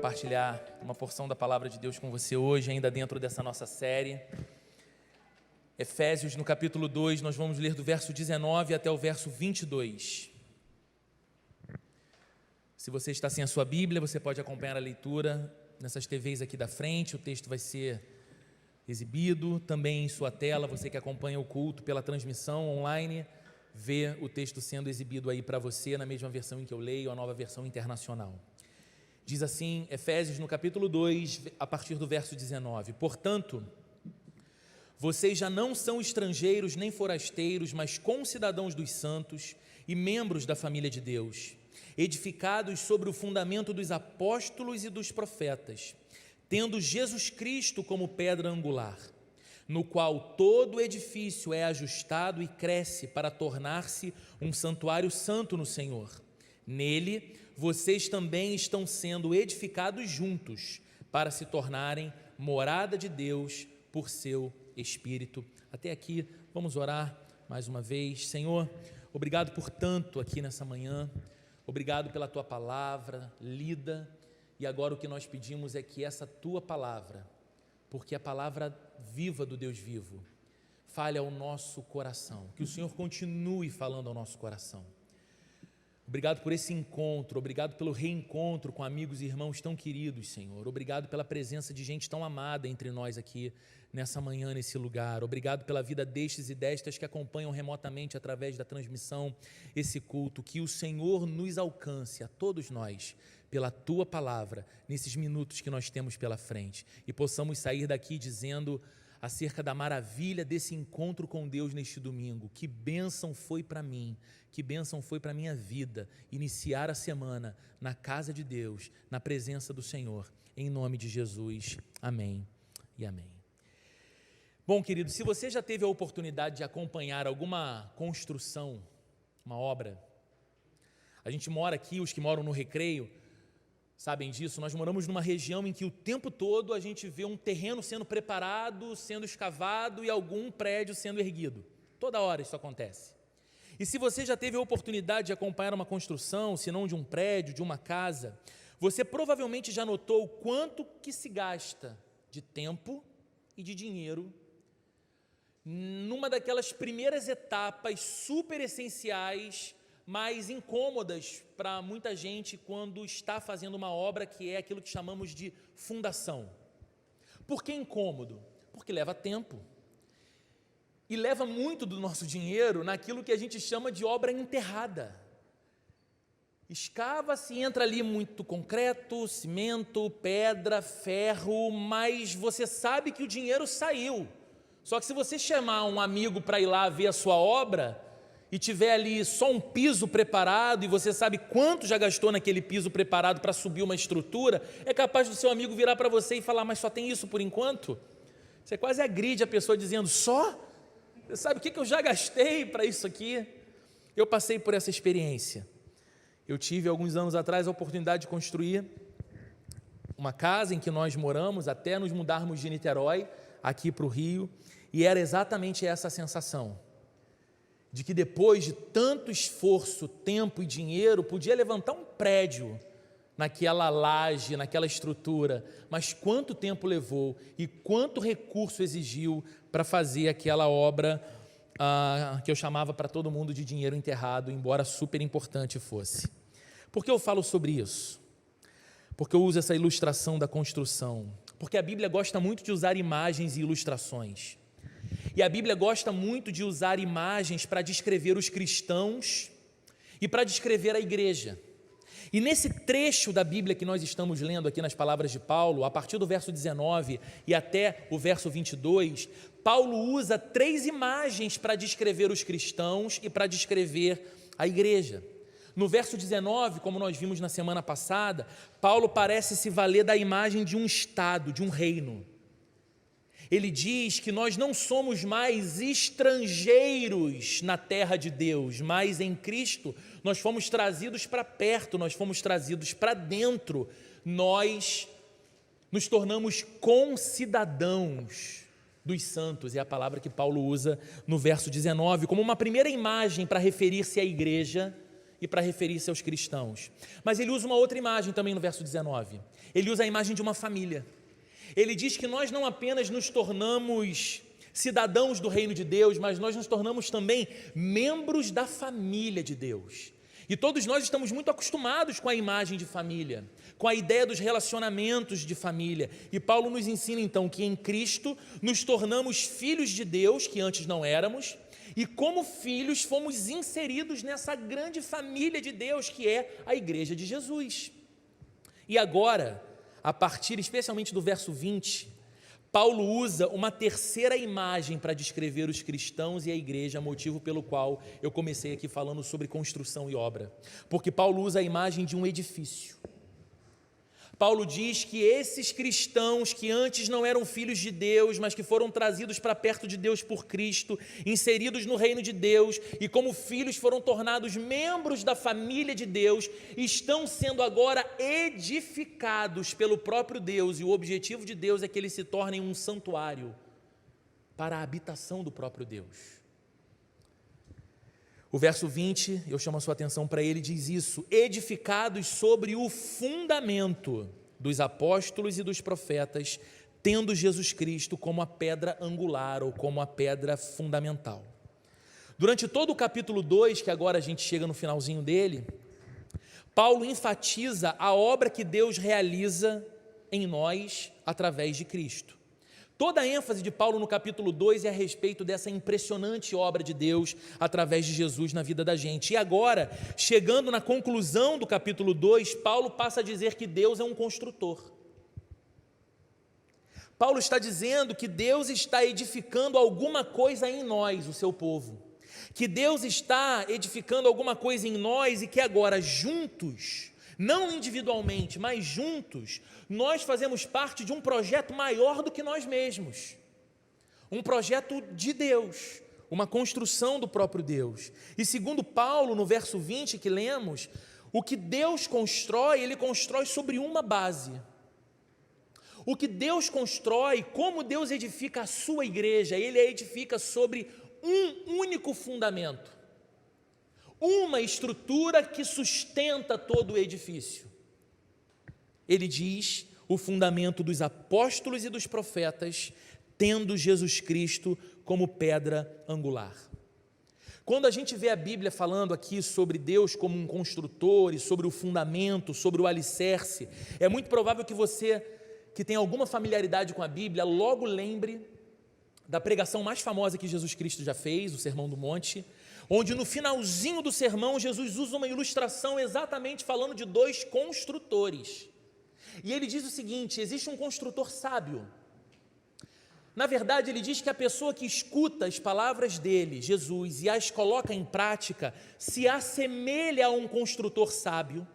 compartilhar uma porção da palavra de Deus com você hoje, ainda dentro dessa nossa série. Efésios, no capítulo 2, nós vamos ler do verso 19 até o verso 22. Se você está sem a sua Bíblia, você pode acompanhar a leitura nessas TVs aqui da frente, o texto vai ser exibido também em sua tela. Você que acompanha o culto pela transmissão online, vê o texto sendo exibido aí para você, na mesma versão em que eu leio, a nova versão internacional. Diz assim, Efésios no capítulo 2, a partir do verso 19: Portanto, vocês já não são estrangeiros nem forasteiros, mas concidadãos dos santos e membros da família de Deus, edificados sobre o fundamento dos apóstolos e dos profetas, tendo Jesus Cristo como pedra angular, no qual todo edifício é ajustado e cresce para tornar-se um santuário santo no Senhor. Nele, vocês também estão sendo edificados juntos para se tornarem morada de Deus por seu Espírito. Até aqui, vamos orar mais uma vez. Senhor, obrigado por tanto aqui nessa manhã, obrigado pela Tua palavra lida, e agora o que nós pedimos é que essa Tua palavra, porque a palavra viva do Deus vivo, fale ao nosso coração, que o Senhor continue falando ao nosso coração. Obrigado por esse encontro, obrigado pelo reencontro com amigos e irmãos tão queridos, Senhor. Obrigado pela presença de gente tão amada entre nós aqui nessa manhã, nesse lugar. Obrigado pela vida destes e destas que acompanham remotamente através da transmissão esse culto. Que o Senhor nos alcance, a todos nós, pela Tua palavra, nesses minutos que nós temos pela frente, e possamos sair daqui dizendo acerca da maravilha desse encontro com Deus neste domingo. Que bênção foi para mim, que bênção foi para a minha vida, iniciar a semana na casa de Deus, na presença do Senhor, em nome de Jesus, amém e amém. Bom, querido, se você já teve a oportunidade de acompanhar alguma construção, uma obra, a gente mora aqui, os que moram no Recreio sabem disso, nós moramos numa região em que o tempo todo a gente vê um terreno sendo preparado, sendo escavado e algum prédio sendo erguido. Toda hora isso acontece. E se você já teve a oportunidade de acompanhar uma construção, se não de um prédio, de uma casa, você provavelmente já notou o quanto que se gasta de tempo e de dinheiro numa daquelas primeiras etapas super essenciais, mais incômodas para muita gente quando está fazendo uma obra, que é aquilo que chamamos de fundação. Por que incômodo? Porque leva tempo e leva muito do nosso dinheiro naquilo que a gente chama de obra enterrada. Escava-se, entra ali muito concreto, cimento, pedra, ferro, mas você sabe que o dinheiro saiu. Só que se você chamar um amigo para ir lá ver a sua obra e tiver ali só um piso preparado, e você sabe quanto já gastou naquele piso preparado para subir uma estrutura, é capaz do seu amigo virar para você e falar: mas só tem isso por enquanto? Você quase agride a pessoa dizendo: só? Você sabe o que eu já gastei para isso aqui? Eu passei por essa experiência. Eu tive alguns anos atrás a oportunidade de construir uma casa em que nós moramos até nos mudarmos de Niterói aqui para o Rio, e era exatamente essa a sensação de que depois de tanto esforço, tempo e dinheiro, podia levantar um prédio naquela laje, naquela estrutura, mas quanto tempo levou e quanto recurso exigiu para fazer aquela obra que eu chamava para todo mundo de dinheiro enterrado, embora super importante fosse. Por que eu falo sobre isso? Porque eu uso essa ilustração da construção, porque a Bíblia gosta muito de usar imagens e ilustrações. E a Bíblia gosta muito de usar imagens para descrever os cristãos e para descrever a igreja. E nesse trecho da Bíblia que nós estamos lendo aqui nas palavras de Paulo, a partir do verso 19 e até o verso 22, Paulo usa 3 imagens para descrever os cristãos e para descrever a igreja. No verso 19, como nós vimos na semana passada, Paulo parece se valer da imagem de um estado, de um reino. Ele diz que nós não somos mais estrangeiros na terra de Deus, mas em Cristo nós fomos trazidos para perto, nós fomos trazidos para dentro, nós nos tornamos concidadãos dos santos, é a palavra que Paulo usa no verso 19, como uma primeira imagem para referir-se à igreja e para referir-se aos cristãos. Mas ele usa uma outra imagem também no verso 19. Ele usa a imagem de uma família. Ele diz que nós não apenas nos tornamos cidadãos do reino de Deus, mas nós nos tornamos também membros da família de Deus. E todos nós estamos muito acostumados com a imagem de família, com a ideia dos relacionamentos de família. E Paulo nos ensina então que em Cristo nos tornamos filhos de Deus, que antes não éramos, e como filhos fomos inseridos nessa grande família de Deus, que é a Igreja de Jesus. E agora, a partir especialmente do verso 20, Paulo usa uma terceira imagem para descrever os cristãos e a igreja, motivo pelo qual eu comecei aqui falando sobre construção e obra. Porque Paulo usa a imagem de um edifício. Paulo diz que esses cristãos que antes não eram filhos de Deus, mas que foram trazidos para perto de Deus por Cristo, inseridos no reino de Deus, e como filhos foram tornados membros da família de Deus, estão sendo agora edificados pelo próprio Deus, e o objetivo de Deus é que eles se tornem um santuário para a habitação do próprio Deus. O verso 20, eu chamo a sua atenção para ele, diz isso: edificados sobre o fundamento dos apóstolos e dos profetas, tendo Jesus Cristo como a pedra angular ou como a pedra fundamental. Durante todo o capítulo 2, que agora a gente chega no finalzinho dele, Paulo enfatiza a obra que Deus realiza em nós através de Cristo. Toda a ênfase de Paulo no capítulo 2 é a respeito dessa impressionante obra de Deus através de Jesus na vida da gente. E agora, chegando na conclusão do capítulo 2, Paulo passa a dizer que Deus é um construtor. Paulo está dizendo que Deus está edificando alguma coisa em nós, o seu povo. Que Deus está edificando alguma coisa em nós e que agora juntos, não individualmente, mas juntos, nós fazemos parte de um projeto maior do que nós mesmos, um projeto de Deus, uma construção do próprio Deus. E segundo Paulo, no verso 20 que lemos, o que Deus constrói, Ele constrói sobre uma base. O que Deus constrói, como Deus edifica a sua igreja, Ele a edifica sobre um único fundamento, uma estrutura que sustenta todo o edifício. Ele diz: o fundamento dos apóstolos e dos profetas, tendo Jesus Cristo como pedra angular. Quando a gente vê a Bíblia falando aqui sobre Deus como um construtor e sobre o fundamento, sobre o alicerce, é muito provável que você, que tem alguma familiaridade com a Bíblia, logo lembre da pregação mais famosa que Jesus Cristo já fez, o Sermão do Monte, onde no finalzinho do sermão Jesus usa uma ilustração exatamente falando de dois construtores. E ele diz o seguinte: existe um construtor sábio. Na verdade, ele diz que a pessoa que escuta as palavras dele, Jesus, e as coloca em prática, se assemelha a um construtor sábio,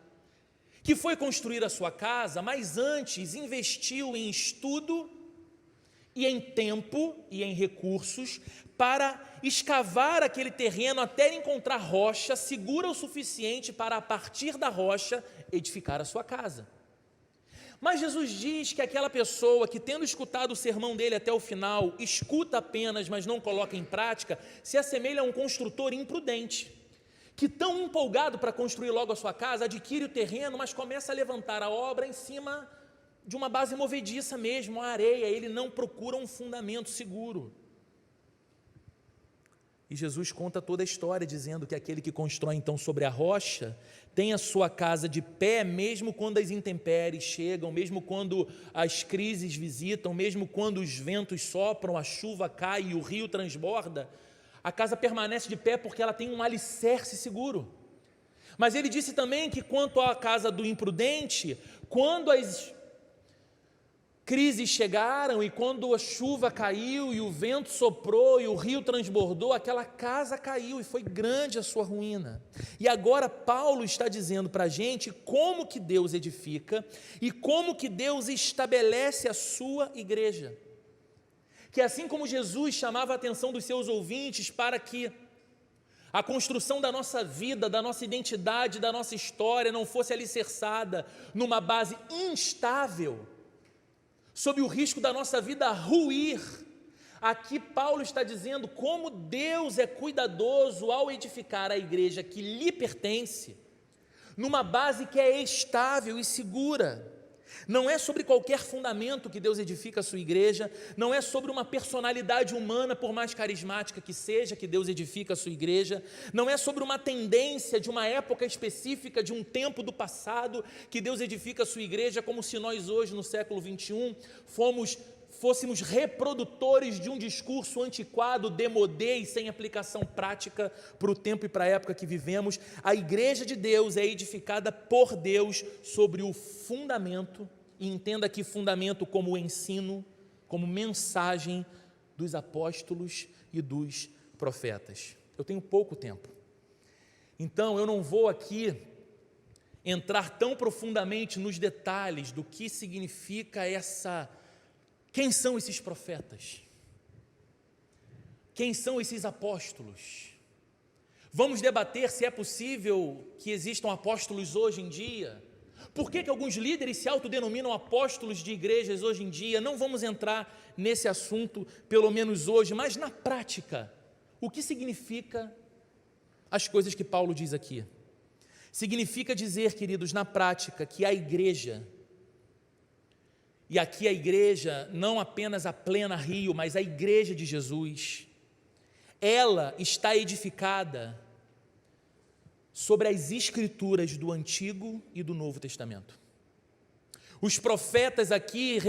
que foi construir a sua casa, mas antes investiu em estudo e em tempo e em recursos para escavar aquele terreno até encontrar rocha segura o suficiente para, a partir da rocha, edificar a sua casa. Mas Jesus diz que aquela pessoa que, tendo escutado o sermão dele até o final, escuta apenas, mas não coloca em prática, se assemelha a um construtor imprudente, que, tão empolgado para construir logo a sua casa, adquire o terreno, mas começa a levantar a obra em cima de uma base movediça mesmo, a areia. Ele não procura um fundamento seguro. E Jesus conta toda a história, dizendo que aquele que constrói então sobre a rocha tem a sua casa de pé, mesmo quando as intempéries chegam, mesmo quando as crises visitam, mesmo quando os ventos sopram, a chuva cai e o rio transborda, a casa permanece de pé porque ela tem um alicerce seguro. Mas ele disse também que quanto à casa do imprudente, quando as crises chegaram e quando a chuva caiu e o vento soprou e o rio transbordou, aquela casa caiu e foi grande a sua ruína. E agora Paulo está dizendo para a gente como que Deus edifica e como que Deus estabelece a sua igreja. Que assim como Jesus chamava a atenção dos seus ouvintes para que a construção da nossa vida, da nossa identidade, da nossa história não fosse alicerçada numa base instável, sob o risco da nossa vida ruir, Aqui Paulo está dizendo como Deus é cuidadoso ao edificar a igreja que lhe pertence, numa base que é estável e segura. Não é sobre qualquer fundamento que Deus edifica a sua igreja, não é sobre uma personalidade humana, por mais carismática que seja, que Deus edifica a sua igreja, não é sobre uma tendência de uma época específica, de um tempo do passado, que Deus edifica a sua igreja, como se nós hoje, no século 21, fôssemos reprodutores de um discurso antiquado, demodé e sem aplicação prática para o tempo e para a época que vivemos. A igreja de Deus é edificada por Deus sobre o fundamento, e entenda aqui fundamento como ensino, como mensagem dos apóstolos e dos profetas. Eu tenho pouco tempo, então eu não vou aqui entrar tão profundamente nos detalhes do que significa quem são esses profetas? Quem são esses apóstolos? Vamos debater se é possível que existam apóstolos hoje em dia. Por que alguns líderes se autodenominam apóstolos de igrejas hoje em dia? Não vamos entrar nesse assunto, pelo menos hoje, mas na prática, o que significa as coisas que Paulo diz aqui? Significa dizer, queridos, na prática, que a igreja, e aqui a igreja, não apenas a Plena Rio, mas a igreja de Jesus, ela está edificada sobre as escrituras do Antigo e do Novo Testamento. Os profetas aqui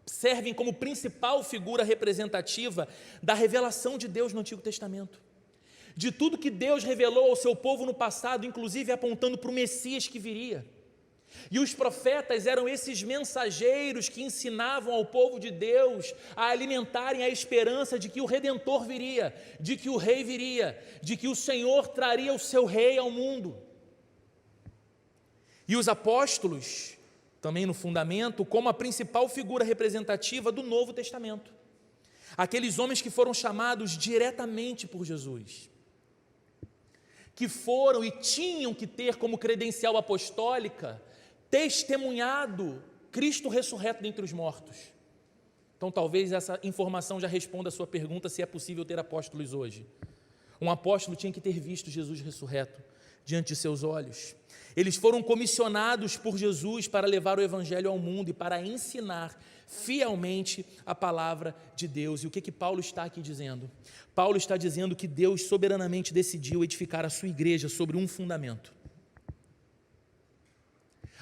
servem como principal figura representativa da revelação de Deus no Antigo Testamento, de tudo que Deus revelou ao seu povo no passado, inclusive apontando para o Messias que viria. E os profetas eram esses mensageiros que ensinavam ao povo de Deus a alimentarem a esperança de que o Redentor viria, de que o Rei viria, de que o Senhor traria o seu Rei ao mundo. E os apóstolos, também no fundamento, como a principal figura representativa do Novo Testamento. Aqueles homens que foram chamados diretamente por Jesus, que foram e tinham que ter como credencial apostólica testemunhado Cristo ressurreto dentre os mortos. Então talvez essa informação já responda a sua pergunta se é possível ter apóstolos hoje. Um apóstolo tinha que ter visto Jesus ressurreto diante de seus olhos. Eles foram comissionados por Jesus para levar o evangelho ao mundo e para ensinar fielmente a palavra de Deus. E o que Paulo está aqui dizendo? Paulo está dizendo que Deus soberanamente decidiu edificar a sua igreja sobre um fundamento.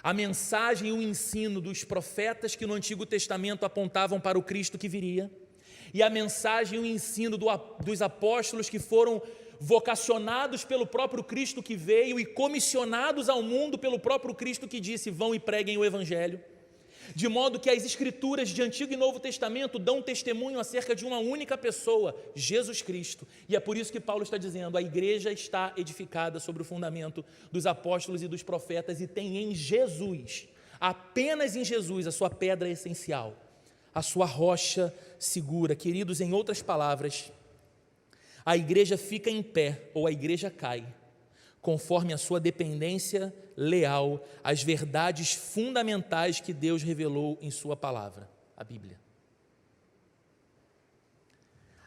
A mensagem e o ensino dos profetas que no Antigo Testamento apontavam para o Cristo que viria, e a mensagem e o ensino dos apóstolos que foram vocacionados pelo próprio Cristo que veio e comissionados ao mundo pelo próprio Cristo que disse: vão e preguem o Evangelho. De modo que as Escrituras de Antigo e Novo Testamento dão testemunho acerca de uma única pessoa, Jesus Cristo. E é por isso que Paulo está dizendo: a igreja está edificada sobre o fundamento dos apóstolos e dos profetas e tem em Jesus, apenas em Jesus, a sua pedra essencial, a sua rocha segura. Queridos, em outras palavras, a igreja fica em pé ou a igreja cai, conforme a sua dependência leal às verdades fundamentais que Deus revelou em sua palavra, a Bíblia.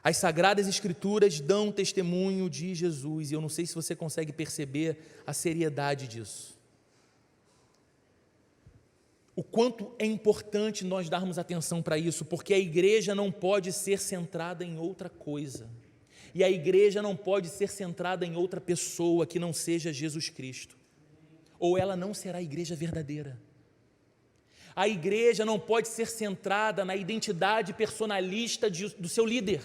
As Sagradas Escrituras dão testemunho de Jesus, e eu não sei se você consegue perceber a seriedade disso. O quanto é importante nós darmos atenção para isso, porque a igreja não pode ser centrada em outra coisa. E a igreja não pode ser centrada em outra pessoa que não seja Jesus Cristo, ou ela não será a igreja verdadeira. A igreja não pode ser centrada na identidade personalista do seu líder.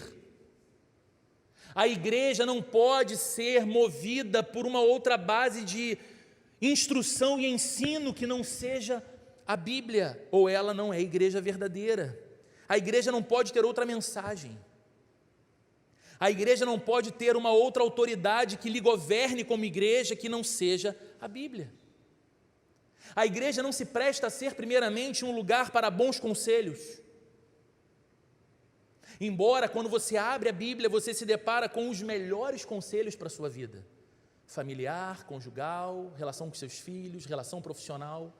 A igreja não pode ser movida por uma outra base de instrução e ensino que não seja a Bíblia, ou ela não é a igreja verdadeira. A igreja não pode ter outra mensagem. A igreja não pode ter uma outra autoridade que lhe governe como igreja que não seja a Bíblia. A igreja não se presta a ser primeiramente um lugar para bons conselhos. Embora quando você abre a Bíblia você se depara com os melhores conselhos para a sua vida. Familiar, conjugal, relação com seus filhos, relação profissional.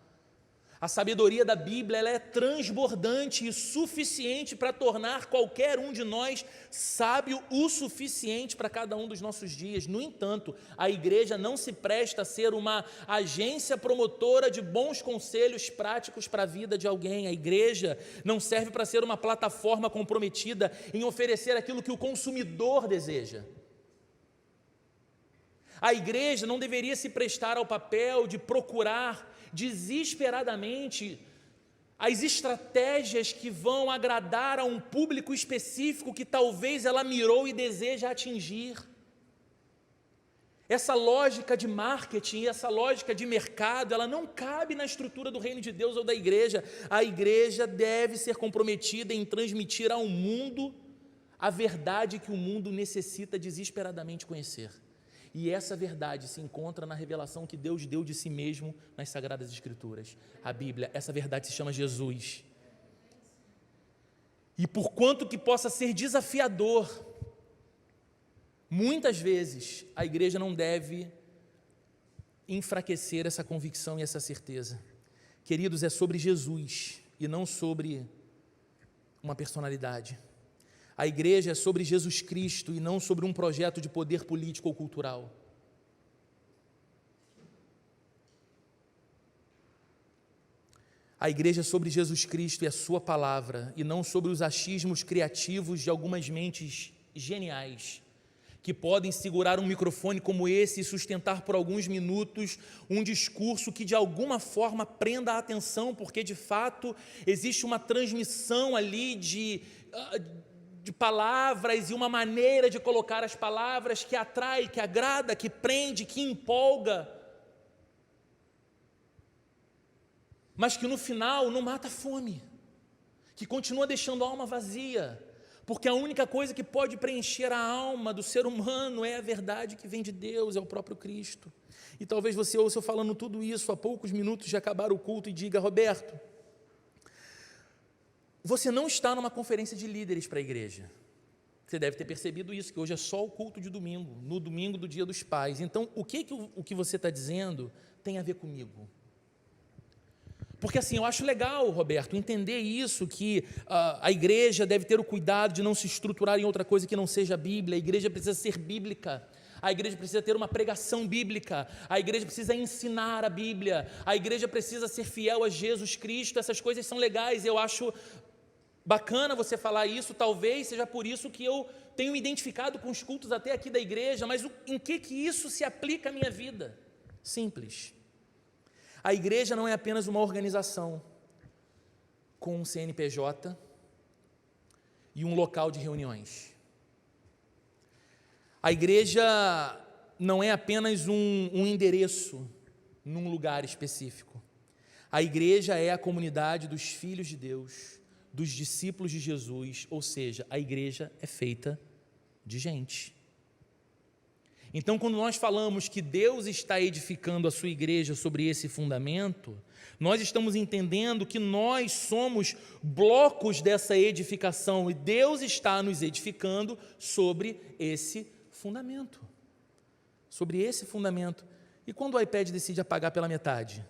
A sabedoria da Bíblia, ela é transbordante e suficiente para tornar qualquer um de nós sábio o suficiente para cada um dos nossos dias. No entanto, a igreja não se presta a ser uma agência promotora de bons conselhos práticos para a vida de alguém. A igreja não serve para ser uma plataforma comprometida em oferecer aquilo que o consumidor deseja. A igreja não deveria se prestar ao papel de procurar desesperadamente as estratégias que vão agradar a um público específico que talvez ela mirou e deseja atingir. Essa lógica de marketing, essa lógica de mercado, ela não cabe na estrutura do reino de Deus ou da igreja. A igreja deve ser comprometida em transmitir ao mundo a verdade que o mundo necessita desesperadamente conhecer. E essa verdade se encontra na revelação que Deus deu de si mesmo nas Sagradas Escrituras. A Bíblia, essa verdade se chama Jesus. E por quanto que possa ser desafiador, muitas vezes a igreja não deve enfraquecer essa convicção e essa certeza. Queridos, é sobre Jesus e não sobre uma personalidade. A igreja é sobre Jesus Cristo e não sobre um projeto de poder político ou cultural. A igreja é sobre Jesus Cristo e a sua palavra, e não sobre os achismos criativos de algumas mentes geniais, que podem segurar um microfone como esse e sustentar por alguns minutos um discurso que de alguma forma prenda a atenção, porque de fato existe uma transmissão ali de palavras e uma maneira de colocar as palavras que atrai, que agrada, que prende, que empolga, mas que no final não mata a fome, que continua deixando a alma vazia, porque a única coisa que pode preencher a alma do ser humano é a verdade que vem de Deus, é o próprio Cristo. E talvez você ouça eu falando tudo isso há poucos minutos de acabar o culto e diga: Roberto, você não está numa conferência de líderes para a igreja. Você deve ter percebido isso, que hoje é só o culto de domingo, no domingo do Dia dos Pais. Então, o que você está dizendo tem a ver comigo? Porque assim, eu acho legal, Roberto, entender isso, que a igreja deve ter o cuidado de não se estruturar em outra coisa que não seja a Bíblia. A igreja precisa ser bíblica. A igreja precisa ter uma pregação bíblica, a igreja precisa ensinar a Bíblia, a igreja precisa ser fiel a Jesus Cristo. Essas coisas são legais, eu acho bacana você falar isso. Talvez seja por isso que eu tenho me identificado com os cultos até aqui da igreja, mas em que isso se aplica à minha vida? Simples. A igreja não é apenas uma organização com um CNPJ e um local de reuniões. A igreja não é apenas um endereço num lugar específico. A igreja é a comunidade dos filhos de Deus, dos discípulos de Jesus, ou seja, a igreja é feita de gente. Então, quando nós falamos que Deus está edificando a sua igreja sobre esse fundamento, nós estamos entendendo que nós somos blocos dessa edificação e Deus está nos edificando sobre esse fundamento. Sobre esse fundamento. E quando o iPad decide apagar pela metade?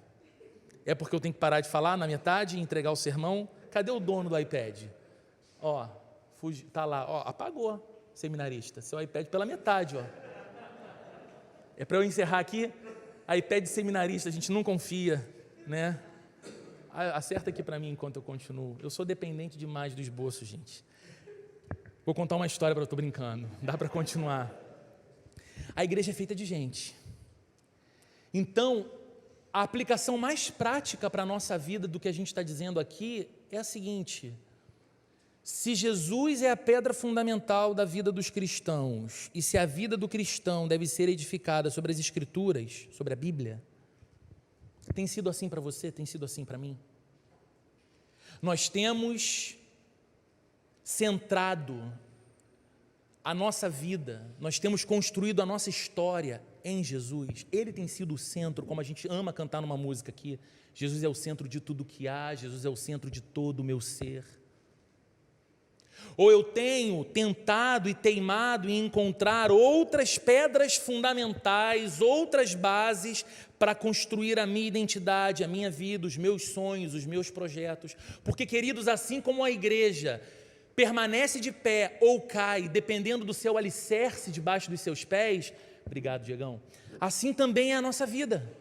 É porque eu tenho que parar de falar na metade e entregar o sermão? Cadê o dono do iPad? Ó, tá lá, ó, apagou, seminarista, seu iPad pela metade, ó. É para eu encerrar aqui? iPad seminarista, a gente não confia, né? Acerta aqui para mim enquanto eu continuo. Eu sou dependente demais do esboço, gente. Vou contar uma história, estou brincando. Dá para continuar. A igreja é feita de gente. Então, a aplicação mais prática para a nossa vida do que a gente está dizendo aqui é a seguinte: se Jesus é a pedra fundamental da vida dos cristãos, e se a vida do cristão deve ser edificada sobre as Escrituras, sobre a Bíblia, tem sido assim para você? Tem sido assim para mim? Nós temos centrado a nossa vida, nós temos construído a nossa história em Jesus. Ele tem sido o centro, como a gente ama cantar numa música aqui. Jesus é o centro de tudo que há, Jesus é o centro de todo o meu ser. Ou eu tenho tentado e teimado em encontrar outras pedras fundamentais, outras bases para construir a minha identidade, a minha vida, os meus sonhos, os meus projetos? Porque, queridos, assim como a igreja permanece de pé ou cai, dependendo do seu alicerce debaixo dos seus pés, obrigado, Diegão, assim também é a nossa vida.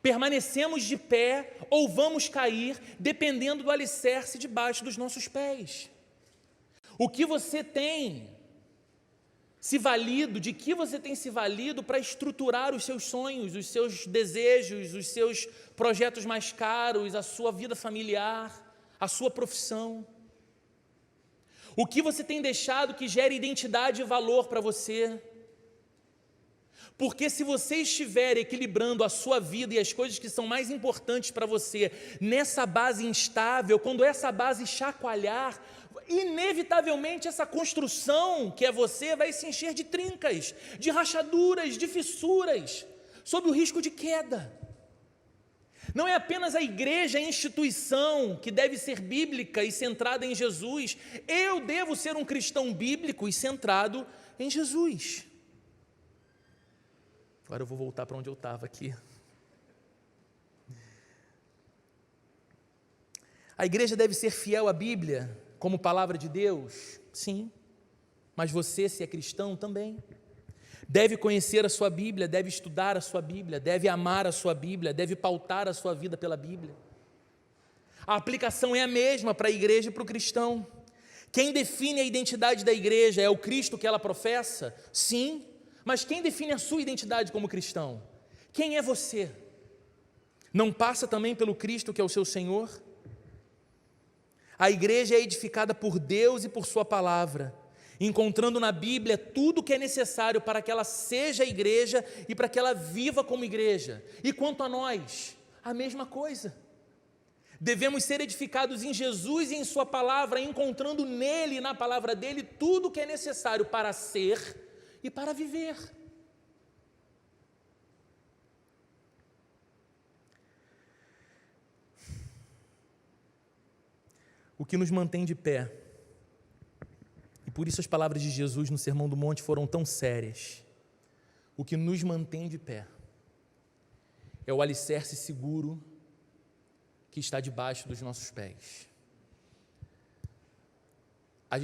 Permanecemos de pé ou vamos cair, dependendo do alicerce debaixo dos nossos pés. O que você tem se valido, de que você tem se valido para estruturar os seus sonhos, os seus desejos, os seus projetos mais caros, a sua vida familiar, a sua profissão? O que você tem deixado que gere identidade e valor para você? Porque se você estiver equilibrando a sua vida e as coisas que são mais importantes para você nessa base instável, quando essa base chacoalhar, inevitavelmente essa construção que é você vai se encher de trincas, de rachaduras, de fissuras, sob o risco de queda. Não é apenas a igreja, a instituição que deve ser bíblica e centrada em Jesus. Eu devo ser um cristão bíblico e centrado em Jesus. Agora eu vou voltar para onde eu estava aqui. A igreja deve ser fiel à Bíblia como palavra de Deus? Sim. Mas você, se é cristão, também. Deve conhecer a sua Bíblia, deve estudar a sua Bíblia, deve amar a sua Bíblia, deve pautar a sua vida pela Bíblia. A aplicação é a mesma para a igreja e para o cristão. Quem define a identidade da igreja é o Cristo que ela professa? Sim. Mas quem define a sua identidade como cristão? Quem é você? Não passa também pelo Cristo que é o seu Senhor? A igreja é edificada por Deus e por sua palavra, encontrando na Bíblia tudo o que é necessário para que ela seja igreja e para que ela viva como igreja. E quanto a nós, a mesma coisa. Devemos ser edificados em Jesus e em sua palavra, encontrando nele e na palavra dele tudo o que é necessário para ser e para viver. O que nos mantém de pé, e por isso as palavras de Jesus no Sermão do Monte foram tão sérias, o que nos mantém de pé é o alicerce seguro que está debaixo dos nossos pés. A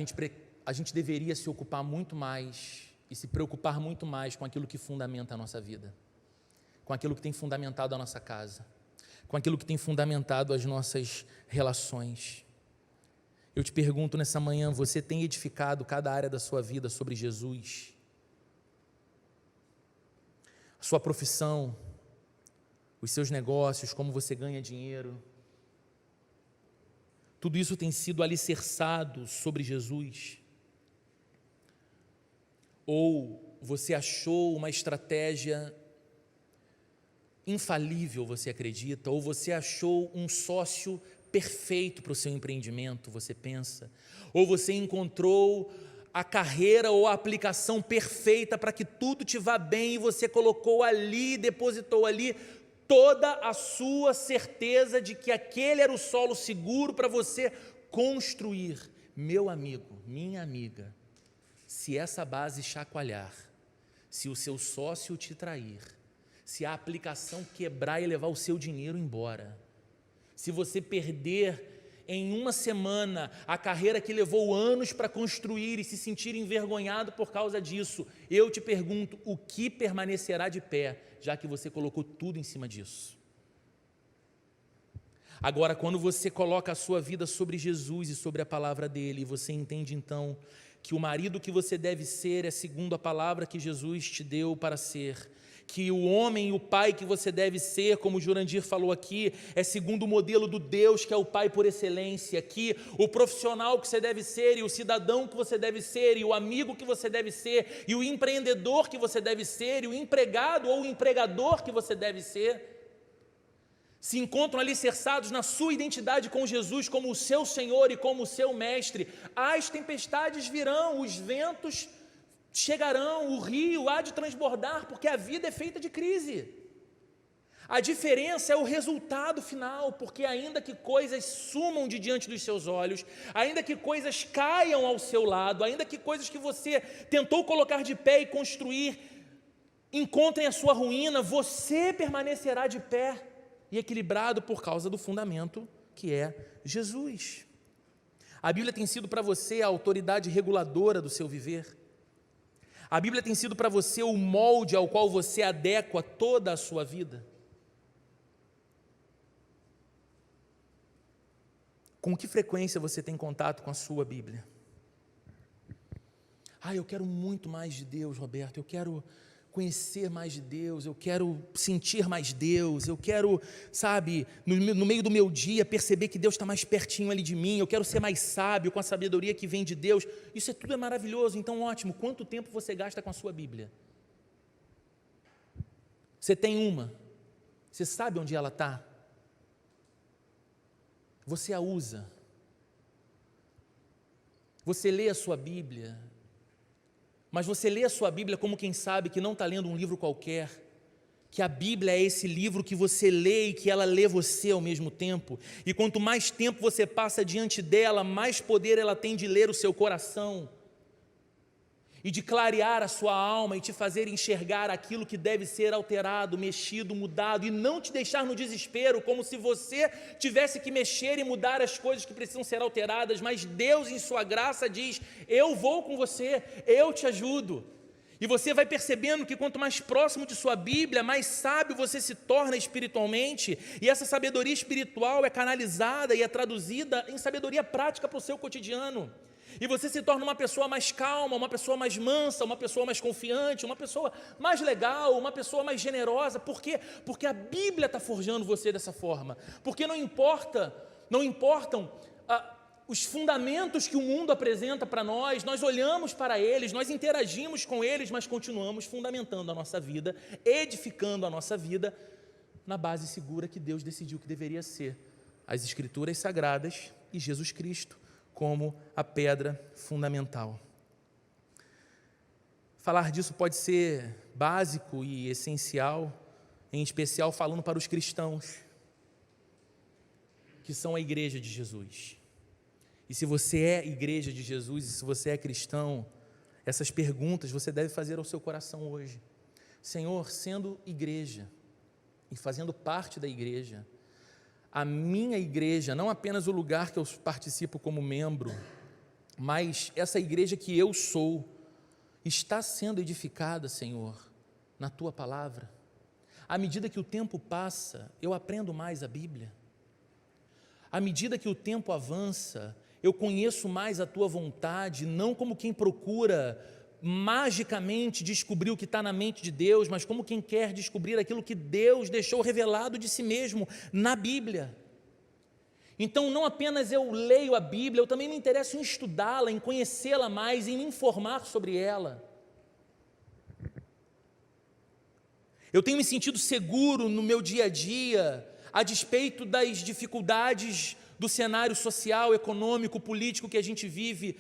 gente deveria se ocupar muito mais e se preocupar muito mais com aquilo que fundamenta a nossa vida, com aquilo que tem fundamentado a nossa casa, com aquilo que tem fundamentado as nossas relações. Eu te pergunto nessa manhã, você tem edificado cada área da sua vida sobre Jesus? A sua profissão, os seus negócios, como você ganha dinheiro, tudo isso tem sido alicerçado sobre Jesus? Ou você achou uma estratégia infalível, você acredita? Ou você achou um sócio perfeito para o seu empreendimento, você pensa? Ou você encontrou a carreira ou a aplicação perfeita para que tudo te vá bem e você colocou ali, depositou ali toda a sua certeza de que aquele era o solo seguro para você construir? Meu amigo, minha amiga, se essa base chacoalhar, se o seu sócio te trair, se a aplicação quebrar e levar o seu dinheiro embora, se você perder em uma semana a carreira que levou anos para construir e se sentir envergonhado por causa disso, eu te pergunto, o que permanecerá de pé, já que você colocou tudo em cima disso? Agora, quando você coloca a sua vida sobre Jesus e sobre a palavra dele, você entende então que o marido que você deve ser é segundo a palavra que Jesus te deu para ser, que o homem e o pai que você deve ser, como o Jurandir falou aqui, é segundo o modelo do Deus que é o Pai por excelência, que o profissional que você deve ser, e o cidadão que você deve ser, e o amigo que você deve ser, e o empreendedor que você deve ser, e o empregado ou o empregador que você deve ser, se encontram alicerçados na sua identidade com Jesus como o seu Senhor e como o seu Mestre. As tempestades virão, os ventos chegarão, o rio há de transbordar, porque a vida é feita de crise. A diferença é o resultado final, porque ainda que coisas sumam de diante dos seus olhos, ainda que coisas caiam ao seu lado, ainda que coisas que você tentou colocar de pé e construir encontrem a sua ruína, você permanecerá de pé e equilibrado por causa do fundamento que é Jesus. A Bíblia tem sido para você a autoridade reguladora do seu viver. A Bíblia tem sido para você o molde ao qual você adequa toda a sua vida. Com que frequência você tem contato com a sua Bíblia? Eu quero muito mais de Deus, Roberto, eu quero conhecer mais de Deus, eu quero sentir mais Deus, eu quero, no meio do meu dia, perceber que Deus está mais pertinho ali de mim, eu quero ser mais sábio com a sabedoria que vem de Deus. Isso tudo é maravilhoso, então ótimo. Quanto tempo você gasta com a sua Bíblia? Você tem uma? Você sabe onde ela está? Você a usa? Você lê a sua Bíblia? Mas você lê a sua Bíblia como quem sabe que não está lendo um livro qualquer, que a Bíblia é esse livro que você lê e que ela lê você ao mesmo tempo, e quanto mais tempo você passa diante dela, mais poder ela tem de ler o seu coração, e de clarear a sua alma, e te fazer enxergar aquilo que deve ser alterado, mexido, mudado, e não te deixar no desespero, como se você tivesse que mexer e mudar as coisas que precisam ser alteradas, mas Deus em sua graça diz, eu vou com você, eu te ajudo. E você vai percebendo que quanto mais próximo de sua Bíblia, mais sábio você se torna espiritualmente, e essa sabedoria espiritual é canalizada e é traduzida em sabedoria prática para o seu cotidiano. E você se torna uma pessoa mais calma, uma pessoa mais mansa, uma pessoa mais confiante, uma pessoa mais legal, uma pessoa mais generosa. Por quê? Porque a Bíblia está forjando você dessa forma. Porque não importam os fundamentos que o mundo apresenta para nós olhamos para eles, nós interagimos com eles, mas continuamos fundamentando a nossa vida, edificando a nossa vida na base segura que Deus decidiu que deveria ser. As Escrituras Sagradas e Jesus Cristo como a pedra fundamental. Falar disso pode ser básico e essencial, em especial falando para os cristãos, que são a igreja de Jesus. E se você é igreja de Jesus, e se você é cristão, essas perguntas você deve fazer ao seu coração hoje. Senhor, sendo igreja e fazendo parte da igreja, a minha igreja, não apenas o lugar que eu participo como membro, mas essa igreja que eu sou, está sendo edificada, Senhor, na Tua Palavra. À medida que o tempo passa, eu aprendo mais a Bíblia. À medida que o tempo avança, eu conheço mais a Tua vontade, não como quem procura magicamente descobrir o que está na mente de Deus, mas como quem quer descobrir aquilo que Deus deixou revelado de si mesmo na Bíblia. Então não apenas eu leio a Bíblia, eu também me interesso em estudá-la, em conhecê-la mais, em me informar sobre ela. Eu tenho me sentido seguro no meu dia a dia, a despeito das dificuldades do cenário social, econômico, político que a gente vive,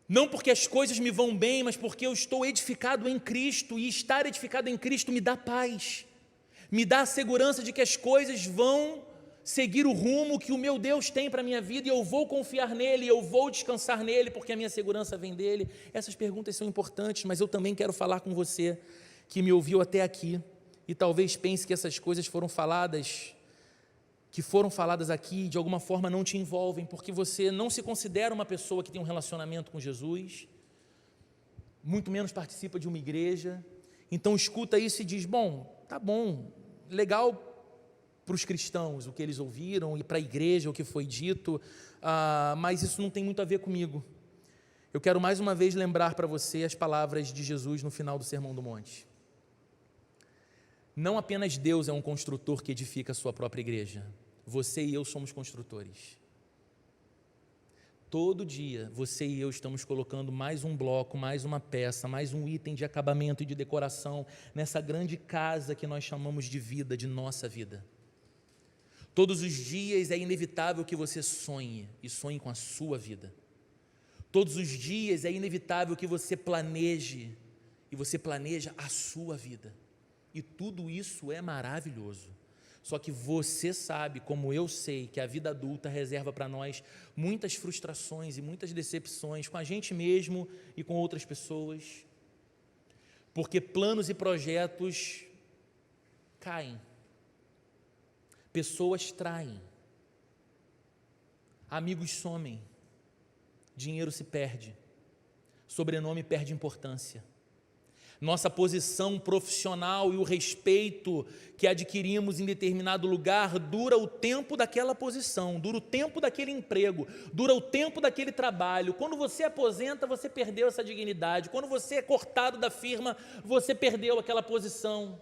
não porque as coisas me vão bem, mas porque eu estou edificado em Cristo, e estar edificado em Cristo me dá paz, me dá a segurança de que as coisas vão seguir o rumo que o meu Deus tem para a minha vida, e eu vou confiar nele, eu vou descansar nele, porque a minha segurança vem dele. Essas perguntas são importantes, mas eu também quero falar com você, que me ouviu até aqui, e talvez pense que essas coisas foram faladas aqui, de alguma forma não te envolvem, porque você não se considera uma pessoa que tem um relacionamento com Jesus, muito menos participa de uma igreja. Então escuta isso e diz, tá bom, legal para os cristãos o que eles ouviram, e para a igreja o que foi dito, mas isso não tem muito a ver comigo. Eu quero mais uma vez lembrar para você as palavras de Jesus no final do Sermão do Monte. Não apenas Deus é um construtor que edifica a sua própria igreja, você e eu somos construtores. Todo dia, você e eu estamos colocando mais um bloco, mais uma peça, mais um item de acabamento e de decoração nessa grande casa que nós chamamos de vida, de nossa vida. Todos os dias é inevitável que você sonhe, e sonhe com a sua vida. Todos os dias é inevitável que você planeje, e você planeja a sua vida. E tudo isso é maravilhoso. Só que você sabe, como eu sei, que a vida adulta reserva para nós muitas frustrações e muitas decepções com a gente mesmo e com outras pessoas, porque planos e projetos caem, pessoas traem, amigos somem, dinheiro se perde, sobrenome perde importância. Nossa posição profissional e o respeito que adquirimos em determinado lugar dura o tempo daquela posição, dura o tempo daquele emprego, dura o tempo daquele trabalho. Quando você aposenta, você perdeu essa dignidade. Quando você é cortado da firma, você perdeu aquela posição.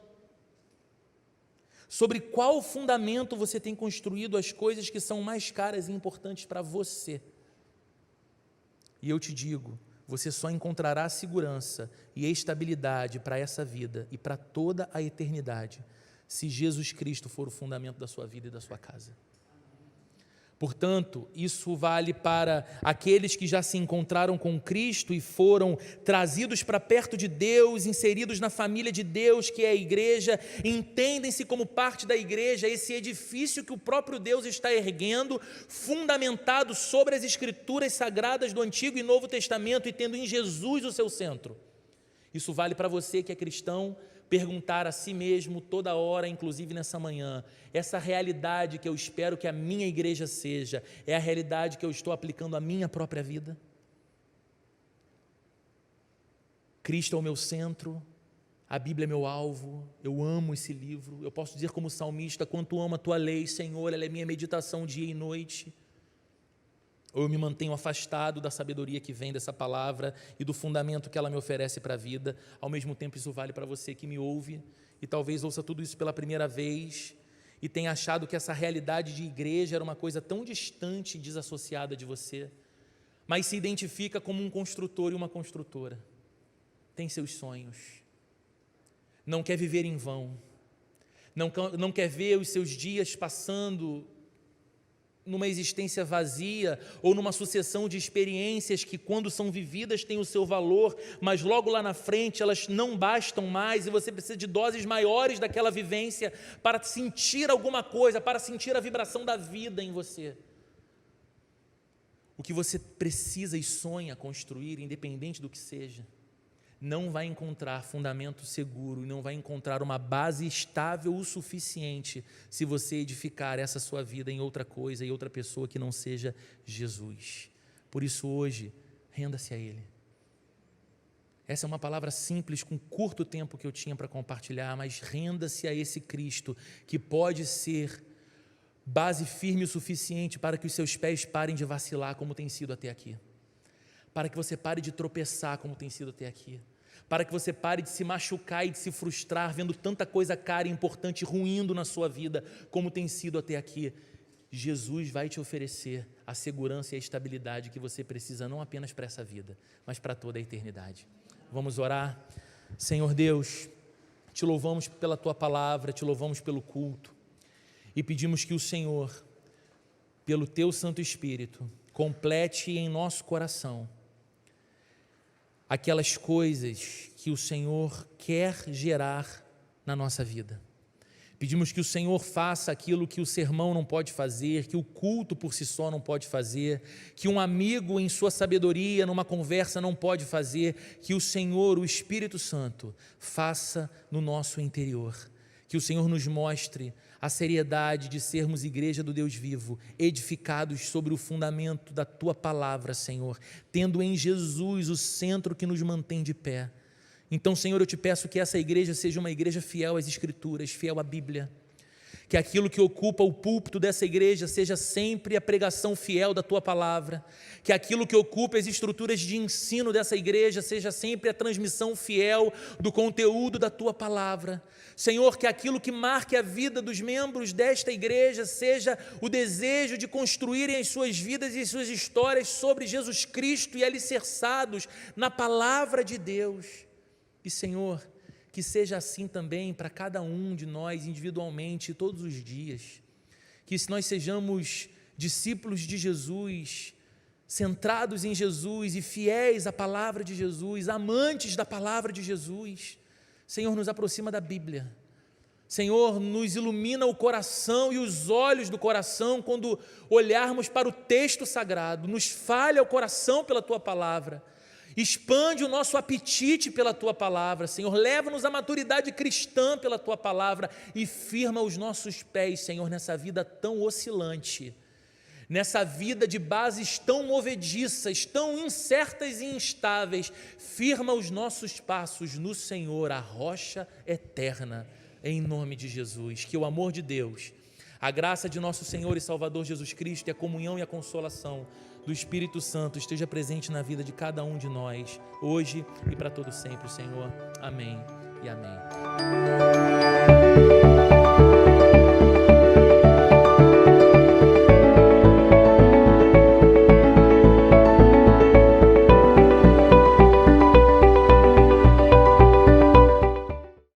Sobre qual fundamento você tem construído as coisas que são mais caras e importantes para você? E eu te digo, você só encontrará segurança e estabilidade para essa vida e para toda a eternidade, se Jesus Cristo for o fundamento da sua vida e da sua casa. Portanto, isso vale para aqueles que já se encontraram com Cristo e foram trazidos para perto de Deus, inseridos na família de Deus, que é a igreja, entendem-se como parte da igreja, esse edifício que o próprio Deus está erguendo, fundamentado sobre as escrituras sagradas do Antigo e Novo Testamento e tendo em Jesus o seu centro. Isso vale para você que é cristão, perguntar a si mesmo toda hora, inclusive nessa manhã, essa realidade que eu espero que a minha igreja seja, é a realidade que eu estou aplicando à minha própria vida? Cristo é o meu centro, a Bíblia é meu alvo, eu amo esse livro, eu posso dizer como salmista, quanto amo a tua lei, Senhor, ela é minha meditação dia e noite. Ou eu me mantenho afastado da sabedoria que vem dessa palavra e do fundamento que ela me oferece para a vida. Ao mesmo tempo, isso vale para você que me ouve e talvez ouça tudo isso pela primeira vez e tenha achado que essa realidade de igreja era uma coisa tão distante e desassociada de você, mas se identifica como um construtor e uma construtora. Tem seus sonhos, não quer viver em vão, não quer ver os seus dias passando numa existência vazia ou numa sucessão de experiências que, quando são vividas, têm o seu valor, mas logo lá na frente elas não bastam mais e você precisa de doses maiores daquela vivência para sentir alguma coisa, para sentir a vibração da vida em você. O que você precisa e sonha construir, independente do que seja, não vai encontrar fundamento seguro e não vai encontrar uma base estável o suficiente se você edificar essa sua vida em outra coisa e outra pessoa que não seja Jesus. Por isso hoje, renda-se a Ele. Essa é uma palavra simples, com curto tempo que eu tinha para compartilhar, mas renda-se a esse Cristo que pode ser base firme o suficiente para que os seus pés parem de vacilar como tem sido até aqui. Para que você pare de tropeçar como tem sido até aqui, para que você pare de se machucar e de se frustrar vendo tanta coisa cara e importante ruindo na sua vida como tem sido até aqui. Jesus vai te oferecer a segurança e a estabilidade que você precisa não apenas para essa vida, mas para toda a eternidade. Vamos orar. Senhor Deus, te louvamos pela Tua palavra, te louvamos pelo culto e pedimos que o Senhor, pelo Teu Santo Espírito, complete em nosso coração aquelas coisas que o Senhor quer gerar na nossa vida. Pedimos que o Senhor faça aquilo que o sermão não pode fazer, que o culto por si só não pode fazer, que um amigo em sua sabedoria, numa conversa não pode fazer, que o Senhor, o Espírito Santo, faça no nosso interior. Que o Senhor nos mostre a seriedade de sermos igreja do Deus vivo, edificados sobre o fundamento da Tua palavra, Senhor, tendo em Jesus o centro que nos mantém de pé. Então, Senhor, eu te peço que essa igreja seja uma igreja fiel às Escrituras, fiel à Bíblia, que aquilo que ocupa o púlpito dessa igreja seja sempre a pregação fiel da Tua palavra, que aquilo que ocupa as estruturas de ensino dessa igreja seja sempre a transmissão fiel do conteúdo da Tua palavra. Senhor, que aquilo que marque a vida dos membros desta igreja seja o desejo de construírem as suas vidas e as suas histórias sobre Jesus Cristo e alicerçados na palavra de Deus. E, Senhor, que seja assim também para cada um de nós individualmente, todos os dias. Que nós sejamos discípulos de Jesus, centrados em Jesus e fiéis à palavra de Jesus, amantes da palavra de Jesus. Senhor, nos aproxima da Bíblia. Senhor, nos ilumina o coração e os olhos do coração quando olharmos para o texto sagrado, nos falha o coração pela Tua palavra, expande o nosso apetite pela Tua palavra, Senhor, leva-nos à maturidade cristã pela Tua palavra e firma os nossos pés, Senhor, nessa vida tão oscilante, nessa vida de bases tão movediças, tão incertas e instáveis, firma os nossos passos no Senhor, a rocha eterna, em nome de Jesus. Que o amor de Deus, a graça de nosso Senhor e Salvador Jesus Cristo e a comunhão e a consolação do Espírito Santo esteja presente na vida de cada um de nós, hoje e para todo sempre, Senhor. Amém e amém.